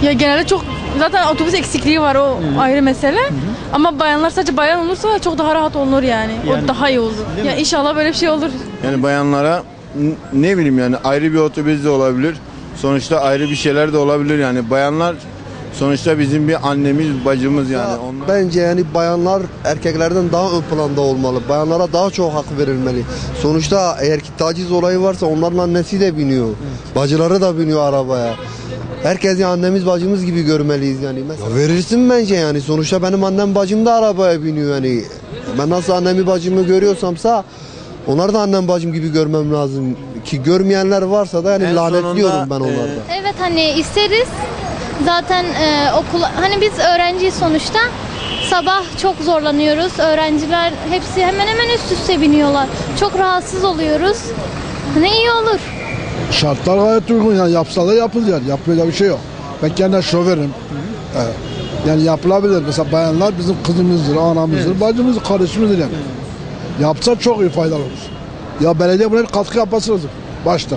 Ya genelde çok zaten otobüs eksikliği var, o ayrı mesele. Ama bayanlar, sadece bayan olursa çok daha rahat olunur yani. O daha iyi olur. Ya inşallah böyle bir şey olur. Yani bayanlara ne bileyim yani ayrı bir otobüs de olabilir. Sonuçta ayrı bir şeyler de olabilir yani. Bayanlar sonuçta bizim bir annemiz, bacımız yani. Onlar... Bence yani bayanlar erkeklerden daha ön planda olmalı. Bayanlara daha çok hak verilmeli. Sonuçta eğer ki taciz olayı varsa onların annesi de biniyor. Bacıları da biniyor arabaya. Herkesi annemiz bacımız gibi görmeliyiz yani. Mesela verirsin bence yani. Sonuçta benim annem bacım da arabaya biniyor yani. Ben nasıl annemi bacımı görüyorsamsa onları da annem bacım gibi görmem lazım. Ki görmeyenler varsa da yani En lanetliyorum sonunda, ben onlarda. Evet, hani isteriz. Zaten okul, hani biz öğrenciyiz sonuçta. Sabah çok zorlanıyoruz. Öğrenciler hepsi hemen hemen üst üste biniyorlar. Çok rahatsız oluyoruz. Ne iyi olur. Şartlar gayet uygun yani, yapsalar yapılır, yapmayacak bir şey yok. Ben kendim şoförüm. Evet. Yani yapılabilir. Mesela bayanlar bizim kızımızdır, anamızdır, bacımızdır, kardeşimizdir yani. Yapsa çok iyi faydalı olur. Ya belediye buna bir katkı yapması lazım başta.